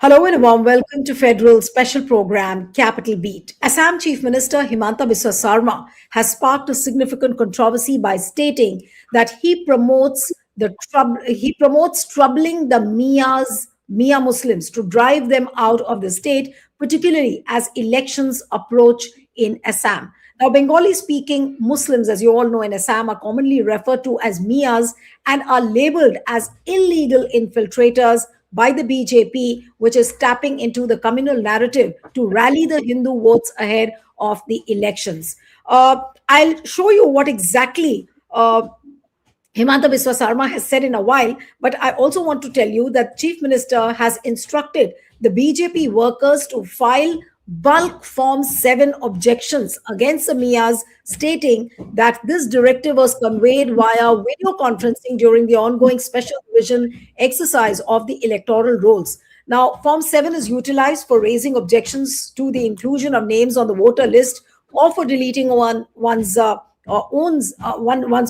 Hello and a warm welcome to Federal Special Program Capital Beat. Assam Chief Minister Himanta Biswa Sarma has sparked a significant controversy by stating that he promotes troubling the Miya Muslims to drive them out of the state, particularly as elections approach in Assam. Now, Bengali speaking Muslims, as you all know, in Assam are commonly referred to as Miyas and are labeled as illegal infiltrators by the BJP, which is tapping into the communal narrative to rally the Hindu votes ahead of the elections. I'll show you what exactly Himanta Biswa Sarma has said in a while, but I also want to tell you that Chief Minister has instructed the BJP workers to file bulk Form 7 objections against the Miyas, stating that this directive was conveyed via video conferencing during the ongoing special division exercise of the electoral rolls. Now, Form 7 is utilized for raising objections to the inclusion of names on the voter list or for deleting one's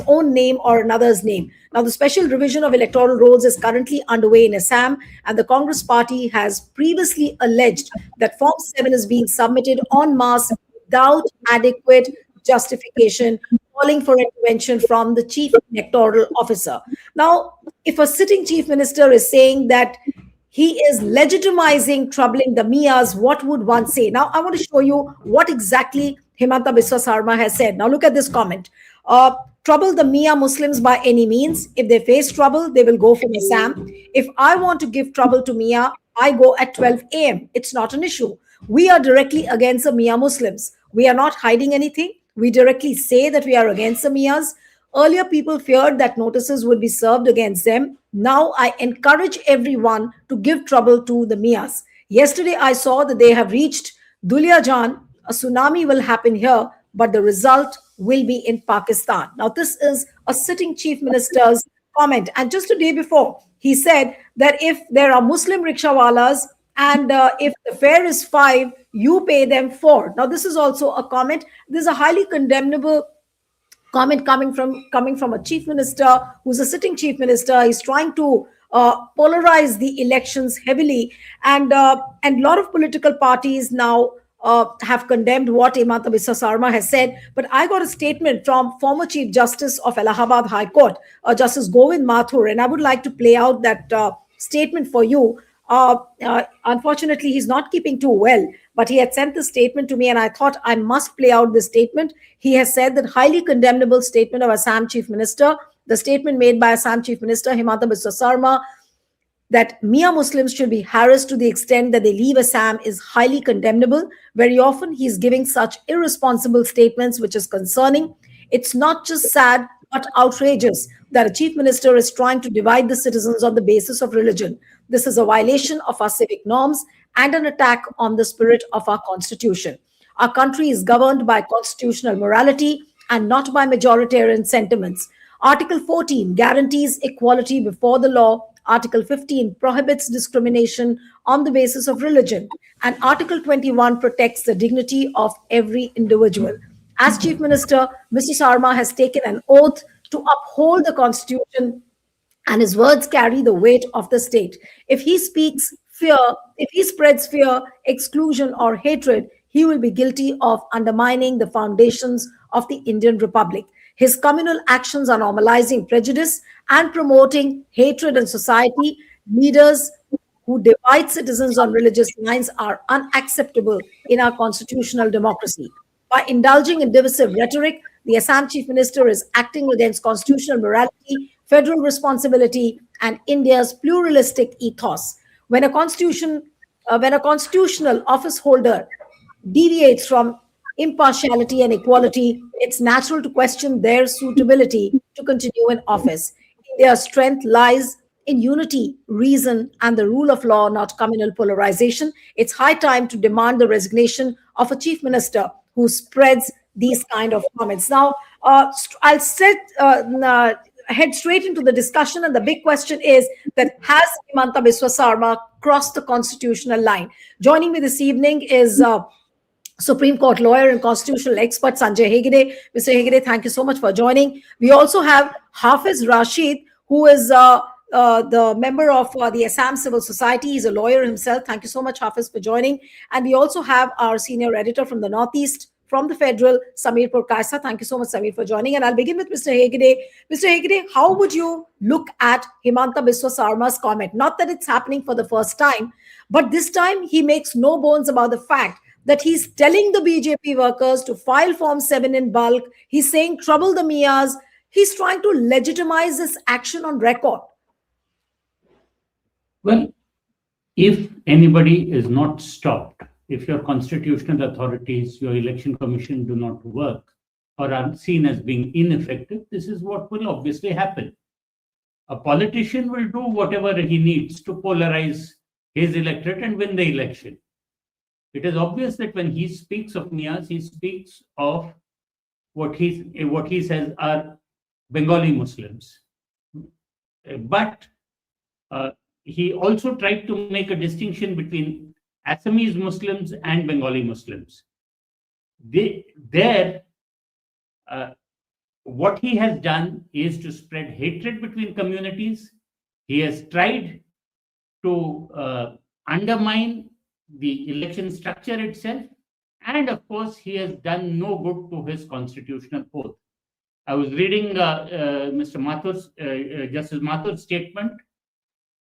own name or another's name. Now, the special revision of electoral rolls is currently underway in Assam, and the Congress party has previously alleged that Form 7 is being submitted en masse without adequate justification, calling for intervention from the chief electoral officer. Now, if a sitting chief minister is saying that he is legitimizing troubling the Miyas, what would one say? Now, I want to show you what exactly Himanta Biswa Sarma has said. Now, look at this comment. Trouble the Miya Muslims by any means. If they face trouble, they will go from Assam. If I want to give trouble to Miya, I go at 12 a.m. It's not an issue. We are directly against the Miya Muslims. We are not hiding anything. We directly say that we are against the Miyas. Earlier, people feared that notices would be served against them. Now, I encourage everyone to give trouble to the Miyas. Yesterday, I saw that they have reached Duliajan. A tsunami will happen here, but the result will be in Pakistan. Now, this is a sitting chief minister's comment. And just a day before, he said that if there are Muslim rickshawalas and if the fare is 5, you pay them 4. Now, this is also a comment. This is a highly condemnable comment coming from a chief minister who's a sitting chief minister. He's trying to polarize the elections heavily, and a lot of political parties now have condemned what Himanta Biswa Sarma has said. But I got a statement from former Chief Justice of Allahabad High Court, Justice Govind Mathur, and I would like to play out that statement for you. Unfortunately, he's not keeping too well, but he had sent the statement to me, and I thought I must play out this statement. He has said that highly condemnable statement of Assam Chief Minister, the statement made by Assam Chief Minister Himanta Biswa Sarma, that Miya Muslims should be harassed to the extent that they leave Assam is highly condemnable. Very often, he's giving such irresponsible statements, which is concerning. It's not just sad, but outrageous that a chief minister is trying to divide the citizens on the basis of religion. This is a violation of our civic norms and an attack on the spirit of our constitution. Our country is governed by constitutional morality and not by majoritarian sentiments. Article 14 guarantees equality before the law. Article 15 prohibits discrimination on the basis of religion. And Article 21 protects the dignity of every individual. As Chief Minister, Mr. Sarma has taken an oath to uphold the Constitution, and his words carry the weight of the state. If he speaks fear, if he spreads fear, exclusion, or hatred, he will be guilty of undermining the foundations of the Indian Republic. His communal actions are normalizing prejudice and promoting hatred in society. Leaders who divide citizens on religious lines are unacceptable in our constitutional democracy. By indulging in divisive rhetoric, the Assam Chief Minister is acting against constitutional morality, federal responsibility, and India's pluralistic ethos. When a constitutional office holder deviates from impartiality and equality, it's natural to question their suitability to continue in office. India's strength lies in unity, reason, and the rule of law, not communal polarization. It's high time to demand the resignation of a chief minister who spreads these kind of comments. Now, I'll head straight into the discussion, and the big question is that has Himanta Biswa Sarma crossed the constitutional line? Joining me this evening is Supreme Court lawyer and constitutional expert Sanjay Hegde. Mr. Hegde, thank you so much for joining. We also have Hafiz Rashid, who is the member of the Assam Civil Society. He's a lawyer himself. Thank you so much, Hafiz, for joining. And we also have our senior editor from the Northeast, from the Federal, Samir Purkaisa. Thank you so much, Samir, for joining. And I'll begin with Mr. Hegde. Mr. Hegde, how would you look at Himanta Biswa Sarma's comment? Not that it's happening for the first time, but this time he makes no bones about the fact that he's telling the BJP workers to file Form 7 in bulk. He's saying trouble the Miyas. He's trying to legitimize this action on record. Well, if anybody is not stopped, if your constitutional authorities, your election commission do not work or are seen as being ineffective, this is what will obviously happen. A politician will do whatever he needs to polarize his electorate and win the election. It is obvious that when he speaks of Miyas, he speaks of what he says are Bengali Muslims. But he also tried to make a distinction between Assamese Muslims and Bengali Muslims. What he has done is to spread hatred between communities. He has tried to undermine the election structure itself. And of course, he has done no good to his constitutional oath. I was reading Justice Mathur's statement,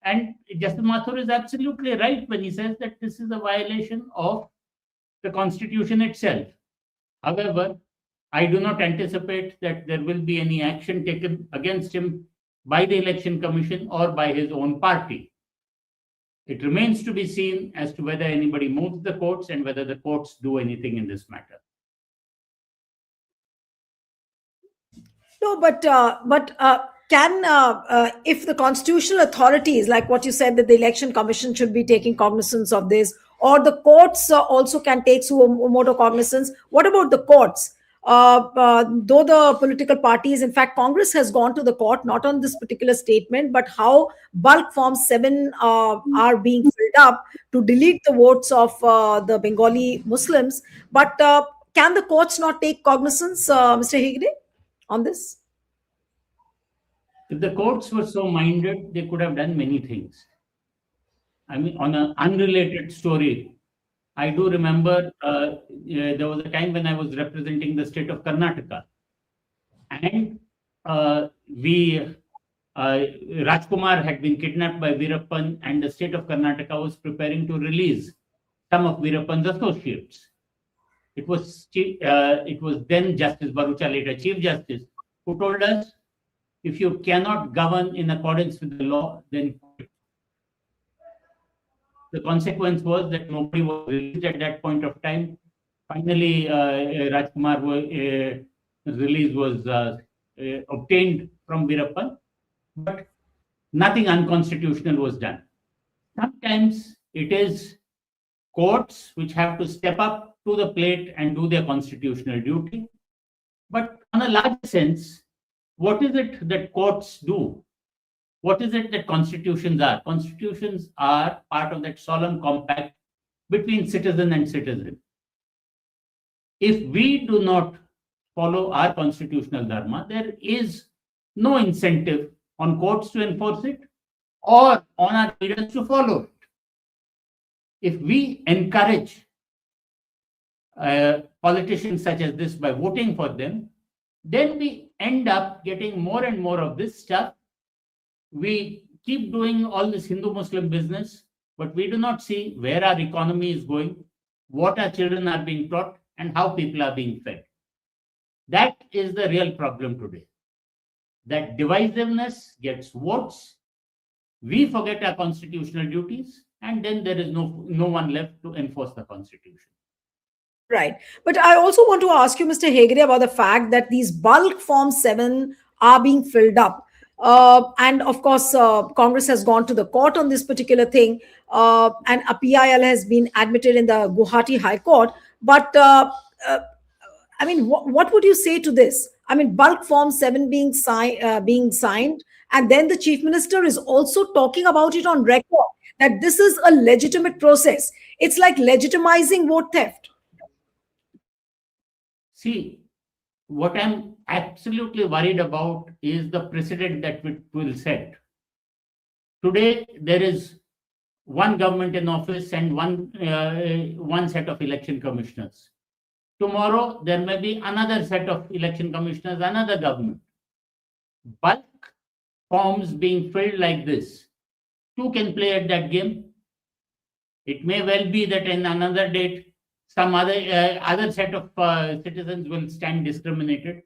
and Justice Mathur is absolutely right when he says that this is a violation of the Constitution itself. However, I do not anticipate that there will be any action taken against him by the Election Commission or by his own party. It remains to be seen as to whether anybody moves the courts and whether the courts do anything in this matter. No, but can if the constitutional authorities, like what you said, that the election commission should be taking cognizance of this, or the courts also can take suo motu cognizance? What about the courts? Though the political parties, in fact, Congress has gone to the court, not on this particular statement, but how bulk Form 7 are being filled up to delete the votes of the Bengali Muslims. But can the courts not take cognizance, Mr. Hegde, on this? If the courts were so minded, they could have done many things. I mean, on an unrelated story, I do remember there was a time when I was representing the state of Karnataka, and Rajkumar had been kidnapped by Veerappan, and the state of Karnataka was preparing to release some of Veerappan's associates. It was then Justice Barucha, later Chief Justice, who told us, if you cannot govern in accordance with the law, then quit. The consequence was that nobody was released at that point of time. Finally, Rajkumar's release was obtained from Veerappan, but nothing unconstitutional was done. Sometimes it is courts which have to step up to the plate and do their constitutional duty. But on a larger sense, what is it that courts do? What is it that constitutions are? Constitutions are part of that solemn compact between citizen and citizen. If we do not follow our constitutional dharma, there is no incentive on courts to enforce it or on our leaders to follow it. If we encourage politicians such as this by voting for them, then we end up getting more and more of this stuff. We keep doing all this Hindu-Muslim business, but we do not see where our economy is going, what our children are being taught, and how people are being fed. That is the real problem today. That divisiveness gets votes, we forget our constitutional duties, and then there is no one left to enforce the Constitution. Right. But I also want to ask you, Mr. Hegde, about the fact that these bulk Form 7 are being filled up. And of course, Congress has gone to the court on this particular thing, and a PIL has been admitted in the Gauhati High Court. But I mean, what would you say to this? I mean, bulk Form 7 being signed, and then the Chief Minister is also talking about it on record, that this is a legitimate process. It's like legitimizing vote theft. See, what I'm absolutely worried about is the precedent that it will set. Today, there is one government in office and one set of election commissioners. Tomorrow, there may be another set of election commissioners, another government. Bulk forms being filled like this. Two can play at that game. It may well be that in another date, some other set of citizens will stand discriminated,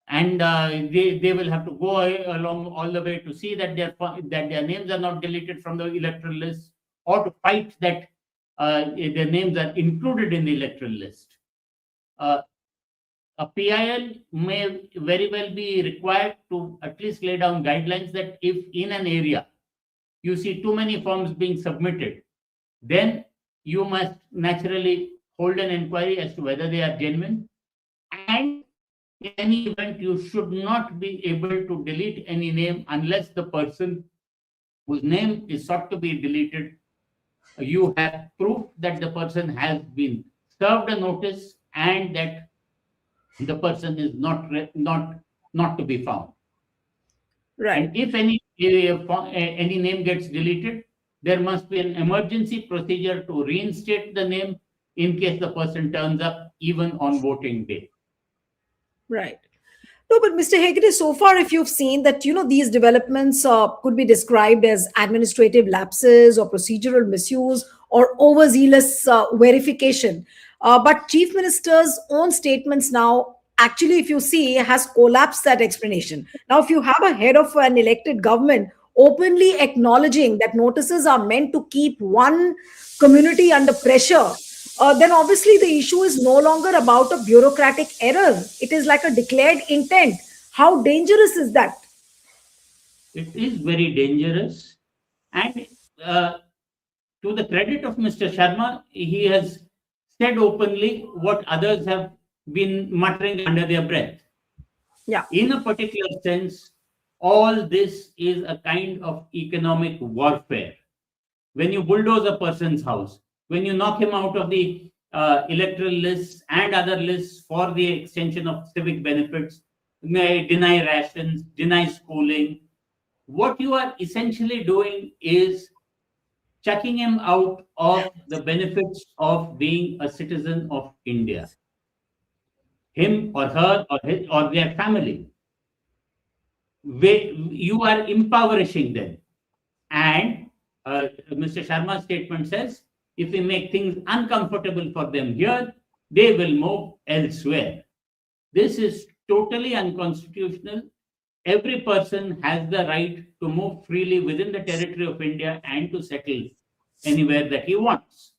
and they will have to go along all the way to see that their names are not deleted from the electoral list, or to fight that their names are included in the electoral list. A PIL may very well be required to at least lay down guidelines that if in an area you see too many forms being submitted, then you must naturally hold an inquiry as to whether they are genuine. And in any event, you should not be able to delete any name unless the person whose name is sought to be deleted, you have proof that the person has been served a notice and that the person is not to be found. Right. And if any name gets deleted, there must be an emergency procedure to reinstate the name in case the person turns up even on voting day. Right. No, but Mr. Hegde, so far, if you've seen that, these developments could be described as administrative lapses or procedural misuse or overzealous verification. But Chief Minister's own statements now, actually, if you see, has collapsed that explanation. Now, if you have a head of an elected government openly acknowledging that notices are meant to keep one community under pressure, then obviously the issue is no longer about a bureaucratic error. It is like a declared intent. How dangerous is that? It is very dangerous. And to the credit of Mr. Sharma, he has said openly what others have been muttering under their breath. Yeah. In a particular sense, all this is a kind of economic warfare. When you bulldoze a person's house, when you knock him out of the electoral lists and other lists for the extension of civic benefits, deny rations, deny schooling, what you are essentially doing is chucking him out of the benefits of being a citizen of India. Him or her or their family. You are impoverishing them. And Mr. Sharma's statement says, if we make things uncomfortable for them here, they will move elsewhere. This is totally unconstitutional. Every person has the right to move freely within the territory of India and to settle anywhere that he wants.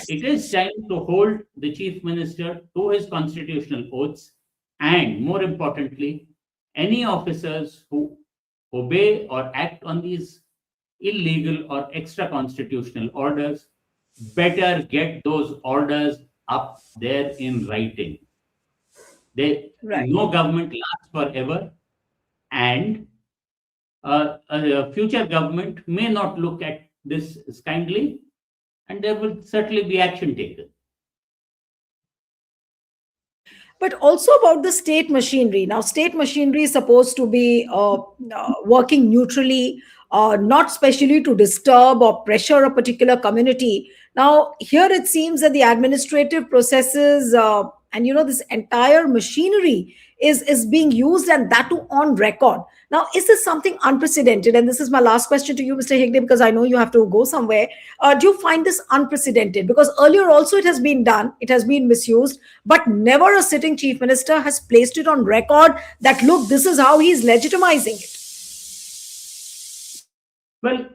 It is time to hold the Chief Minister to his constitutional oaths, and more importantly, any officers who obey or act on these illegal or extra constitutional orders better get those orders up there in writing. Right. No government lasts forever, and a future government may not look at this kindly, and there will certainly be action taken. But also about the state machinery. Now, state machinery is supposed to be working neutrally, not specially to disturb or pressure a particular community. Now, here it seems that the administrative processes and this entire machinery is being used, and that too on record. Now, is this something unprecedented? And this is my last question to you, Mr. Hegde, because I know you have to go somewhere. Do you find this unprecedented? Because earlier also it has been done, it has been misused, but never a sitting chief minister has placed it on record that, look, this is how he's legitimizing it. Well,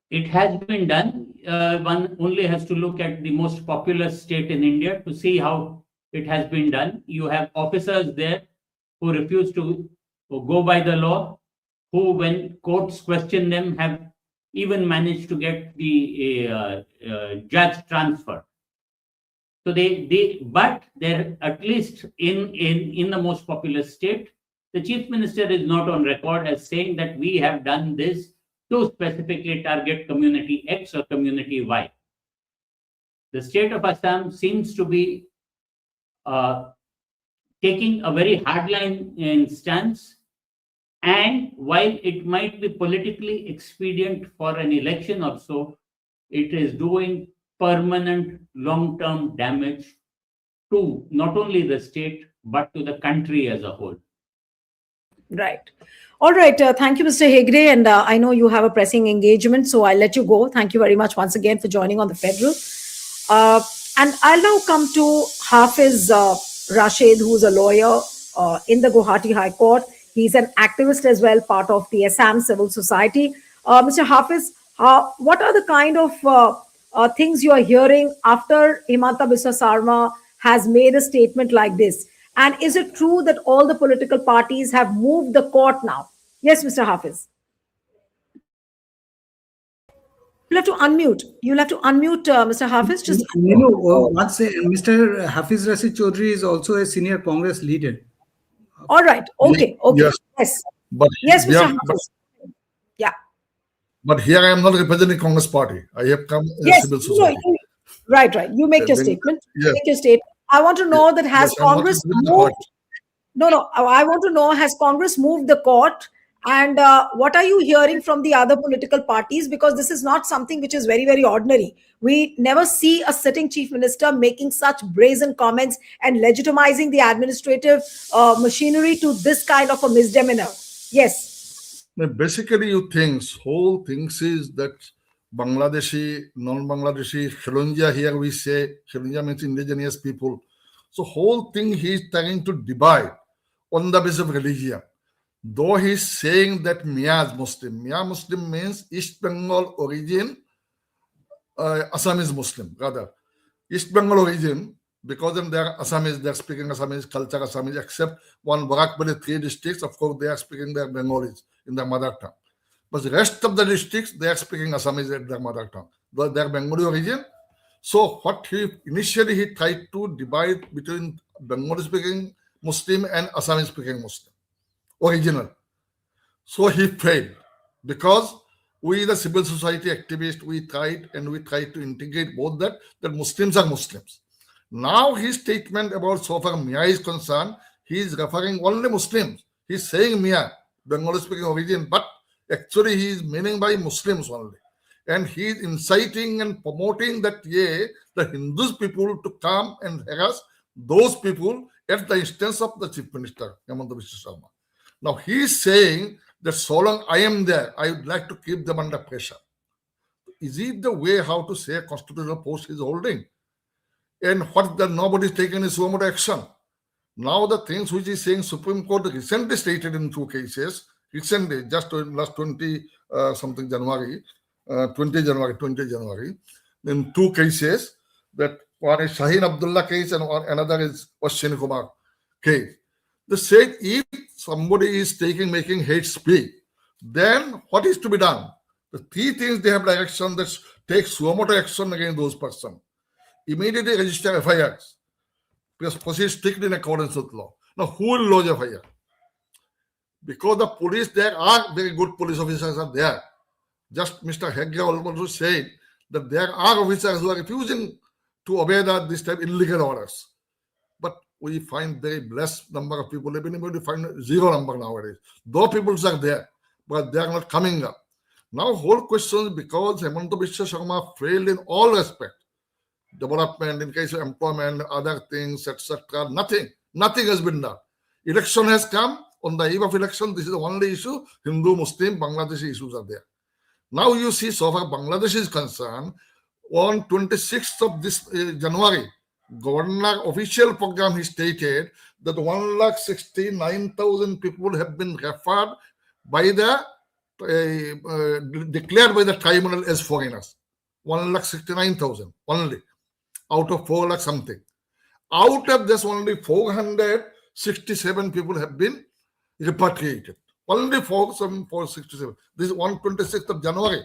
it has been done. One only has to look at the most populous state in India to see how it has been done. You have officers there who refuse to go by the law, who, when courts question them, have even managed to get the judge transferred. So but they're at least in the most populous state, the chief minister is not on record as saying that we have done this to specifically target community X or community Y. The state of Assam seems to be taking a very hardline stance, And while it might be politically expedient for an election also, it is doing permanent long-term damage to not only the state, but to the country as a whole. Right. All right. Thank you, Mr. Hegde. And I know you have a pressing engagement, so I'll let you go. Thank you very much once again for joining on the Federal. And I'll now come to Hafiz Rashid, who's a lawyer in the Gauhati High Court. He's an activist as well, part of the Assam Civil Society. Mr. Hafiz, what are the kind of things you are hearing after Himanta Biswa Sarma has made a statement like this? And is it true that all the political parties have moved the court now? Yes, Mr. Hafiz. You'll have to unmute. You'll have to unmute, Mr. Hafiz. Just Once Mr. Hafiz Rashid Chaudhry is also a senior Congress leader. all right. Okay. Okay. Yes. Yes. But Yes, Mr. yeah, Hafiz. Yeah. but here I am not representing Congress party. I have come as Yes. civil No, society. right. Right. You make your Then- statement. yes. Make your statement. I want to know that has Yes, I'm not Congress representing the moved? party. No. I want to know, has Congress moved the court? And what are you hearing from the other political parties? Because this is not something which is very, very ordinary. We never see a sitting chief minister making such brazen comments and legitimizing the administrative machinery to this kind of a misdemeanor. Yes. Now, basically, whole things is that Bangladeshi, non-Bangladeshi, Khilonja, here we say, Khilonja means indigenous people. So whole thing he is trying to divide on the basis of religion. Though he is saying that Miyas Muslim means East Bengal origin, Assamese Muslim, rather. East Bengal origin, because in their Assamese, they're speaking Assamese, culture Assamese, except one Barakbali 3 districts, of course, they are speaking their Bengalis in their mother tongue. But the rest of the districts, they are speaking Assamese at their mother tongue. Their Bengali origin. So what initially he tried to divide between Bengali speaking Muslim and Assamese speaking Muslim. Original. So he failed because we, the civil society activists, we tried to integrate both that Muslims are Muslims. Now his statement about so far Miya is concerned, he is referring only Muslims. He's saying Miya, Bengali speaking origin, but actually he is meaning by Muslims only. And he is inciting and promoting that the Hindus people to come and harass those people at the instance of the Chief Minister, Himanta Biswa Sarma. Now he is saying that so long I am there, I would like to keep them under pressure. Is it the way how to say a constitutional post is holding? And what that nobody is taking is so much action. Now the things which is saying Supreme Court recently stated in 2 cases, recently, just in last 20 January, in 2 cases, that one is Shaheen Abdullah case and another is Ashwini Kumar case. They said if somebody is making hate speech, then what is to be done? The 3 things they have direction that take suo action against those persons. Immediately register FIRs. Because proceed strictly in accordance with law. Now, who will lodge FIR? Because the police, there are very good police officers are there. Just Mr. Hegde also said that there are officers who are refusing to obey this type of illegal orders. But we find very less number of people. We've been able to find 0 number nowadays. Though people are there, but they are not coming up. Now, whole question is because Himanta Biswa Sarma failed in all respects. Development, in case of employment, other things, etc. Nothing has been done. Election has come. On the eve of election, this is the only issue. Hindu, Muslim, Bangladeshi issues are there. Now you see, so far Bangladesh is concerned, on 26th of this January, Governor official program he stated that 169,000 people have been referred by the declared by the tribunal as foreigners. 169,000 only out of 4 lakh something. Out of this, only 467 people have been repatriated. Only 467. This is 126th of January.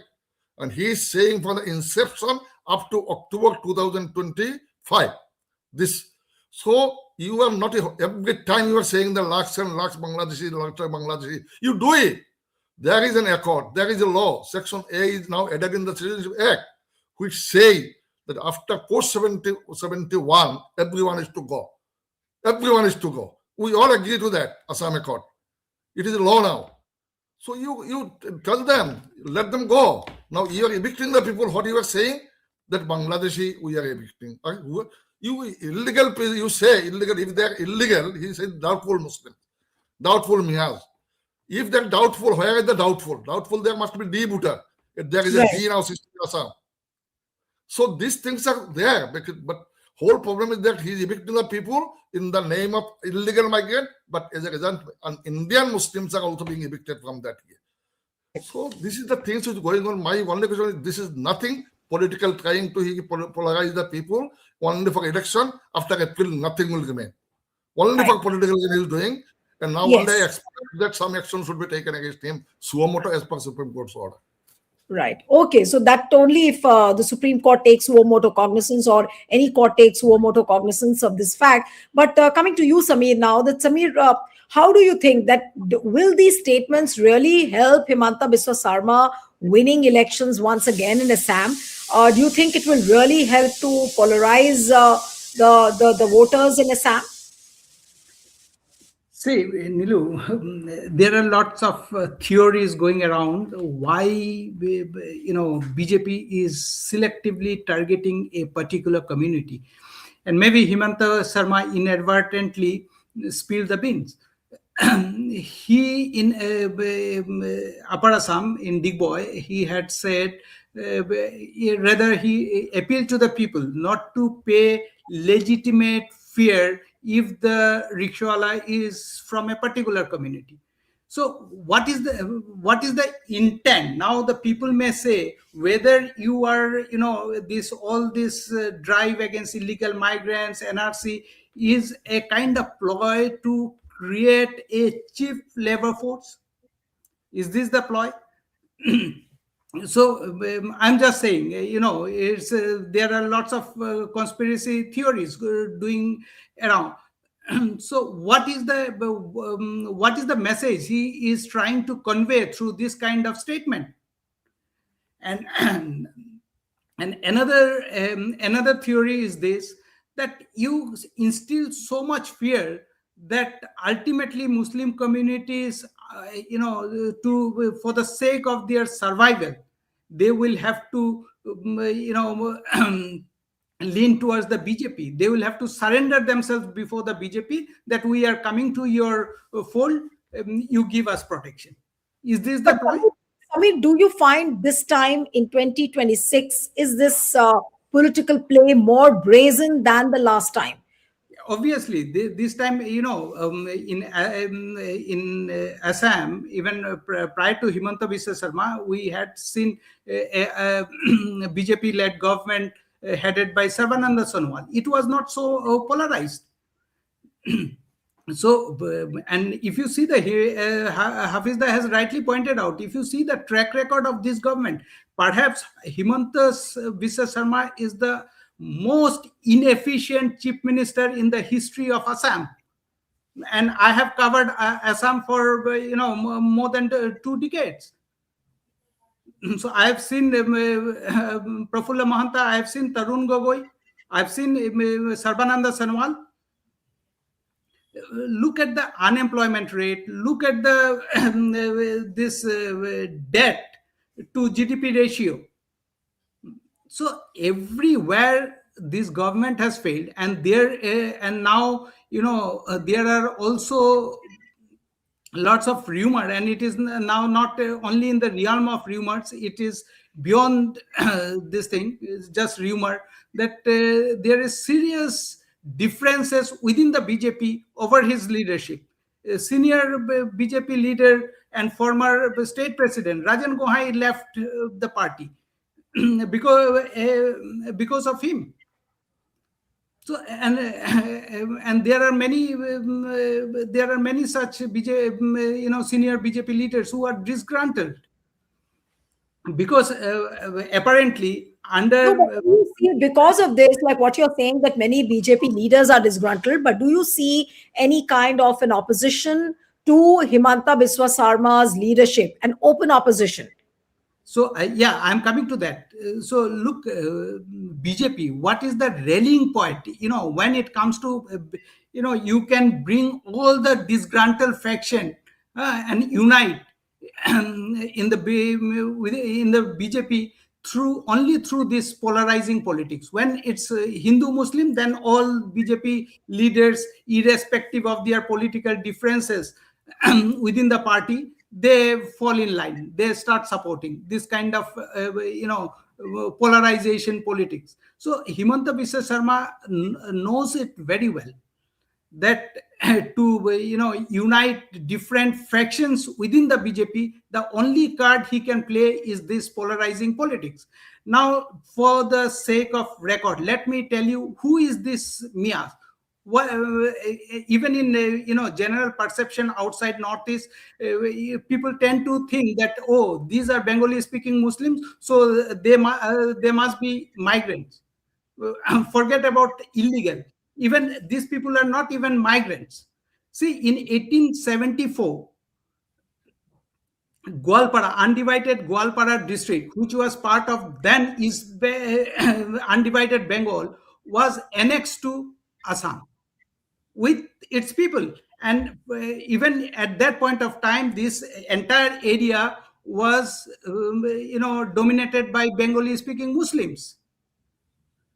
And he is saying for the inception up to October 2025. This. So you are not, every time you are saying the lakhs and lakhs Bangladeshi, you do it. There is an accord, there is a law. Section A is now added in the Citizenship Act, which say that after post 71, everyone is to go. Everyone is to go. We all agree to that, Assam Accord. It is a law now. So you tell them, let them go. Now you are evicting the people. What you are saying that Bangladeshi we are evicting. You illegal. You say illegal. If they are illegal, he said doubtful Muslim, doubtful Miyas. If they're doubtful, where is the doubtful? Doubtful there must be D booter. If there is a D now, system Assam. So these things are there, but whole problem is that he is evicting the people in the name of illegal migrant, but as a result, Indian Muslims are also being evicted from that here. So this is the things which is going on. My only question is this is nothing political, trying to polarize the people only for election. After April, nothing will remain. Only for political he is doing. And now one day I expect that some action should be taken against him, suo moto as per Supreme Court's order. Right. Okay. So that only if the Supreme Court takes suo moto cognizance, or any court takes suo moto cognizance of this fact. But coming to you, Samir, now that Samir, how do you think that will these statements really help Himanta Biswa Sarma winning elections once again in Assam? Do you think it will really help to polarize the voters in Assam? See, Nilu, there are lots of theories going around why BJP is selectively targeting a particular community, and maybe Himanta Sarma inadvertently spilled the beans. He in Upper Assam in Digboy, he had said rather he appealed to the people not to pay legitimate fear if the rickshawala is from a particular community. So what is the intent? Now the people may say whether you are this drive against illegal migrants, NRC, is a kind of ploy to create a cheap labor force. Is this the ploy? So I'm just saying, it's there are lots of conspiracy theories doing around. So what is the message he is trying to convey through this kind of statement? And another theory is this, that you instill so much fear that ultimately Muslim communities, for the sake of their survival, they will have to, lean towards the BJP. They will have to surrender themselves before the BJP, that we are coming to your fold, you give us protection. Is this the point? Samir, do you find this time in 2026, is this political play more brazen than the last time? Obviously, this time, in Assam, even prior to Himanta Biswa Sarma, we had seen a BJP-led government headed by Sarbananda Sonowal. It was not so polarized. So, and if you see Hafizda has rightly pointed out, if you see the track record of this government, perhaps Himanta Biswa Sarma is the most inefficient chief minister in the history of Assam. And I have covered Assam for more than 2 decades. So I have seen Prafulla Mahanta, I have seen Tarun Gogoi, I have seen Sarbananda Sonowal. Look at the unemployment rate. Look at the this debt to GDP ratio. So everywhere this government has failed, and now there are also lots of rumor, and it is now not only in the realm of rumors. It is beyond this thing. It's just rumor that there is serious differences within the BJP over his leadership. A senior BJP leader and former state president Rajan Gauhati left the party because of him. So and there are many such senior BJP leaders who are disgruntled because apparently because of this, like what you're saying, that many BJP leaders are disgruntled, but do you see any kind of an opposition to Himanta Biswa Sarma's leadership, an open opposition? So I'm coming to that. So look, BJP, what is the rallying point? When it comes to, you can bring all the disgruntled faction and unite in the BJP only through this polarizing politics. When it's Hindu Muslim, then all BJP leaders, irrespective of their political differences within the party, they fall in line. They start supporting this kind of polarization politics. So Himanta Biswa Sarma knows it very well, that to unite different factions within the BJP, the only card he can play is this polarizing politics. Now, for the sake of record, let me tell you who is this Miyas. Even in general perception outside Northeast, people tend to think that, oh, these are Bengali speaking Muslims, so they must be migrants. Forget about illegal. Even these people are not even migrants. See, in 1874, Gwalpara, undivided Gwalpara district, which was part of then undivided Bengal, was annexed to Assam with its people. And even at that point of time, this entire area was, dominated by Bengali speaking Muslims.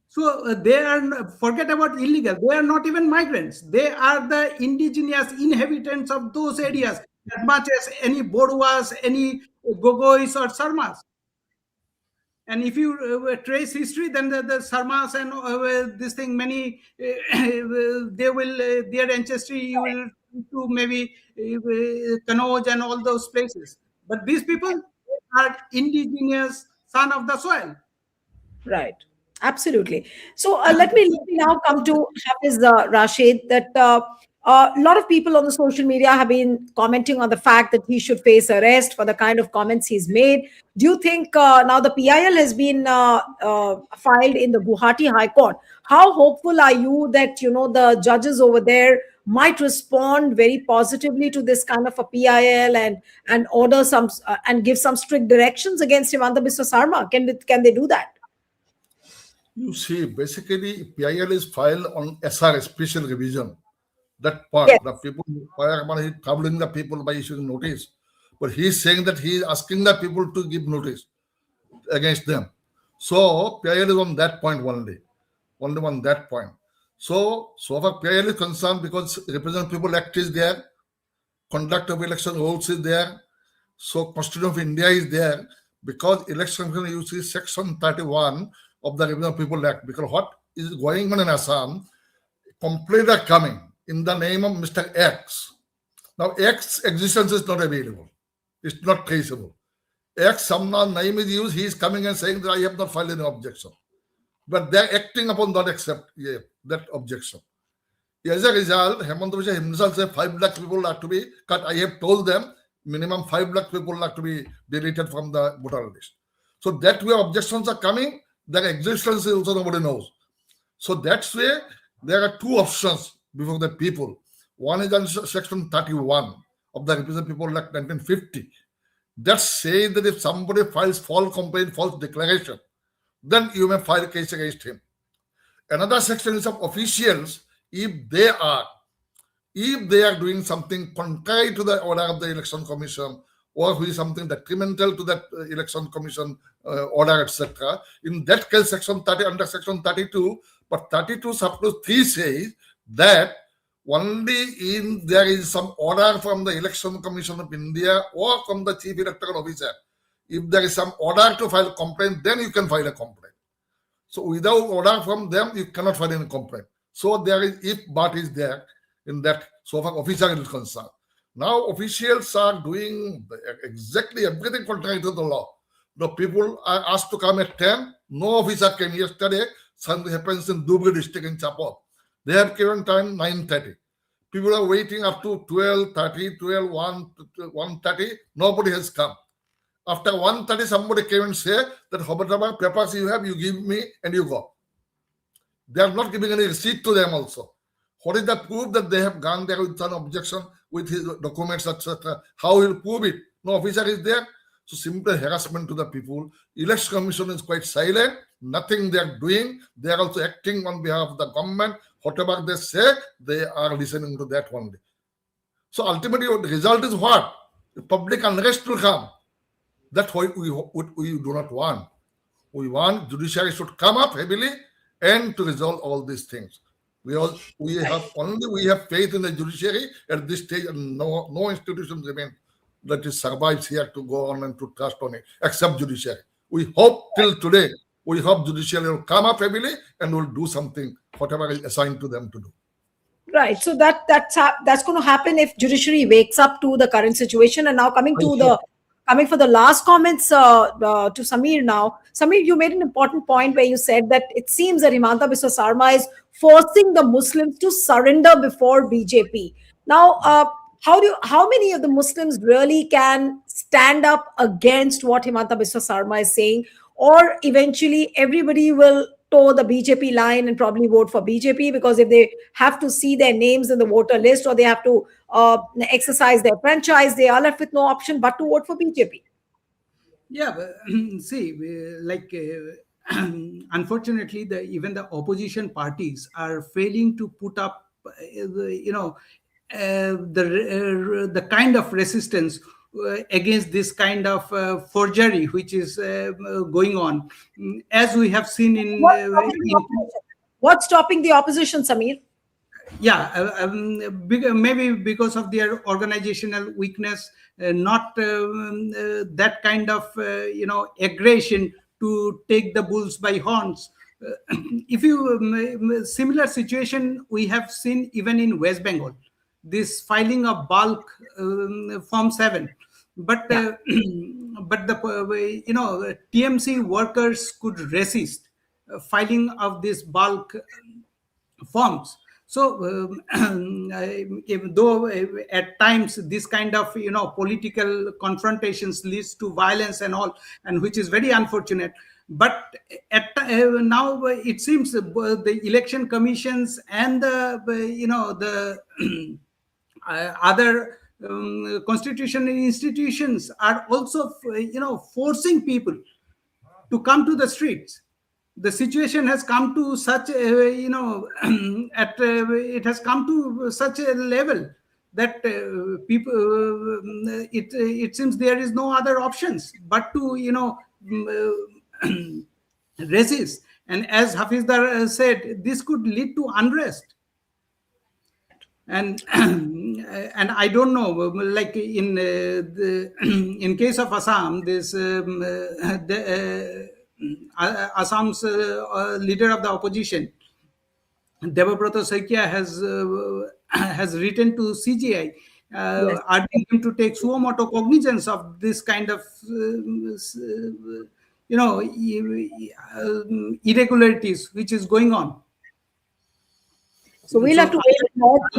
So they are, forget about illegal, they are not even migrants. They are the indigenous inhabitants of those areas, as much as any Boruas, any Gogois or Sarmas. And if you trace history, then the Sarmas and this thing, many, they will, their ancestry, you will to maybe Kanauj and all those places. But these people are indigenous son of the soil. Right. Absolutely. So let me now come to Hafiz Rashid. That a lot of people on the social media have been commenting on the fact that he should face arrest for the kind of comments he's made. Do you think now the PIL has been filed in the Gauhati High Court? How hopeful are you that the judges over there might respond very positively to this kind of a PIL and order some and give some strict directions against Himanta Biswa Sarma? Can they do that? You see, basically, PIL is filed on SR, special revision. That part, Yes. the people, he is troubling the people by issuing notice. But he is saying that he is asking the people to give notice against them. So, PIL is on that point only on that point. So far PIL is concerned, because Representative People Act is there, conduct of election rules is there, so Constitution of India is there, because election commission uses section 31 of the Representative People Act. Because what is going on in Assam, complaints are coming in the name of Mr. X. Now X existence is not available. It's not traceable. X, some name is used, he is coming and saying that I have not filed any objection. But they are acting upon that that objection. As a result, Himanta Biswa himself said 5 lakh people are to be cut. I have told them minimum 5 lakh people are to be deleted from the voter list. So that way objections are coming, their existence is also nobody knows. So that's why there are 2 options before the people. One is on section 31 of the Representative People Act 1950. That says that if somebody files false complaint, false declaration, then you may file a case against him. Another section is of officials, if they are doing something contrary to the order of the election commission, or who is something detrimental to that election commission order, etc. In that case, section 30 under section 32, but 32 subclause 3 says that only in there is some order from the Election Commission of India or from the Chief Electoral Officer. If there is some order to file a complaint, then you can file a complaint. So without order from them, you cannot file any complaint. So there is, if but is there in that, so far officer is concerned. Now officials are doing exactly everything contrary to the law. The people are asked to come at 10. No officer came yesterday. Something happens in Dhubri district in Chapor. They have given time 9:30. People are waiting up to 12:30, 1:30. Nobody has come. After 1:30, somebody came and said that whatever papers you have, you give me and you go. They are not giving any receipt to them also. What is the proof that they have gone there with some objection with his documents, etc.? How will prove it? No officer is there. So simple harassment to the people. Election Commission is quite silent. Nothing they are doing. They are also acting on behalf of the government. Whatever they say, they are listening to that only. So ultimately, the result is what? public unrest will come. That's what we do not want. We want judiciary should come up heavily and to resolve all these things. We have faith in the judiciary at this stage, and no institution remain that is survives here to go on and to trust on it, except judiciary. We hope till today, we hope judiciary will come up heavily and will do something, whatever is assigned to them to do. Right. So that's going to happen if judiciary wakes up to the current situation. And now coming for the last comments to Samir now. Samir, you made an important point where you said that it seems that Himanta Biswa Sarma is forcing the Muslims to surrender before BJP. Now, how many of the Muslims really can stand up against what Himanta Biswa Sarma is saying, or eventually everybody will toe the BJP line and probably vote for BJP, because if they have to see their names in the voter list or they have to exercise their franchise, they are left with no option but to vote for BJP. Yeah, but, see, unfortunately, even the opposition parties are failing to put up, the kind of resistance against this kind of forgery which is going on, as we have seen in. What's stopping the opposition, Samir? Yeah, maybe because of their organizational weakness, not that kind of aggression to take the bulls by horns. If you similar situation we have seen even in West Bengal, this filing of bulk Form 7, but the TMC workers could resist filing of this bulk forms. So though at times this kind of political confrontations leads to violence and all, and which is very unfortunate, but now it seems the election commissions and the other constitutional institutions are also forcing people to come to the streets. The situation has come to such it has come to such a level that people it seems there is no other options but to resist. And as Hafizdar said, this could lead to unrest. And and I don't know, like in in case of Assam, this Assam's leader of the opposition, Debabrata Saikia, has written to CGI urging him to take suo motu cognizance of this kind of irregularities which is going on. So we'll have to wait and watch.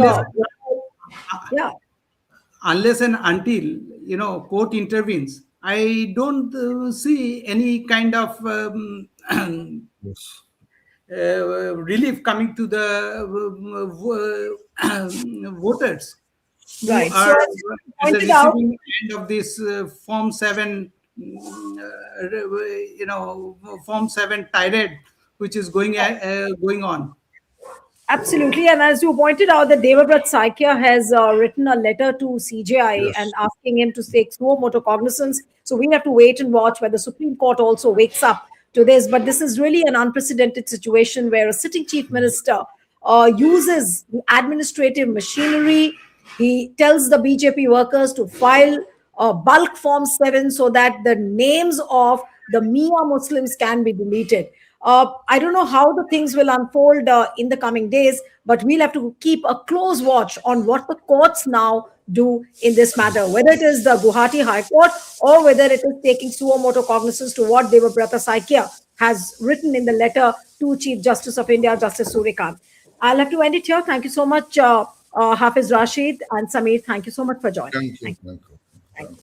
Yeah. Unless and until court intervenes, I don't see any kind of relief coming to the voters Right. who are So, at the receiving end of this Form 7, Form 7 tirade, which is going on. Absolutely. And as you pointed out, that Devabrat Saikia has written a letter to CJI and asking him to take suo motu cognizance. So we have to wait and watch whether the Supreme Court also wakes up to this. But this is really an unprecedented situation where a sitting chief minister uses the administrative machinery. He tells the BJP workers to file bulk Form 7 so that the names of the Miya Muslims can be deleted. I don't know how the things will unfold in the coming days, but we'll have to keep a close watch on what the courts now do in this matter, whether it is the Gauhati High Court or whether it is taking suo motu cognizance to what Debabrata Saikia has written in the letter to Chief Justice of India, Justice Surikant. I'll have to end it here. Thank you so much, Hafiz Rashid and Samir. Thank you so much for joining. Thank you.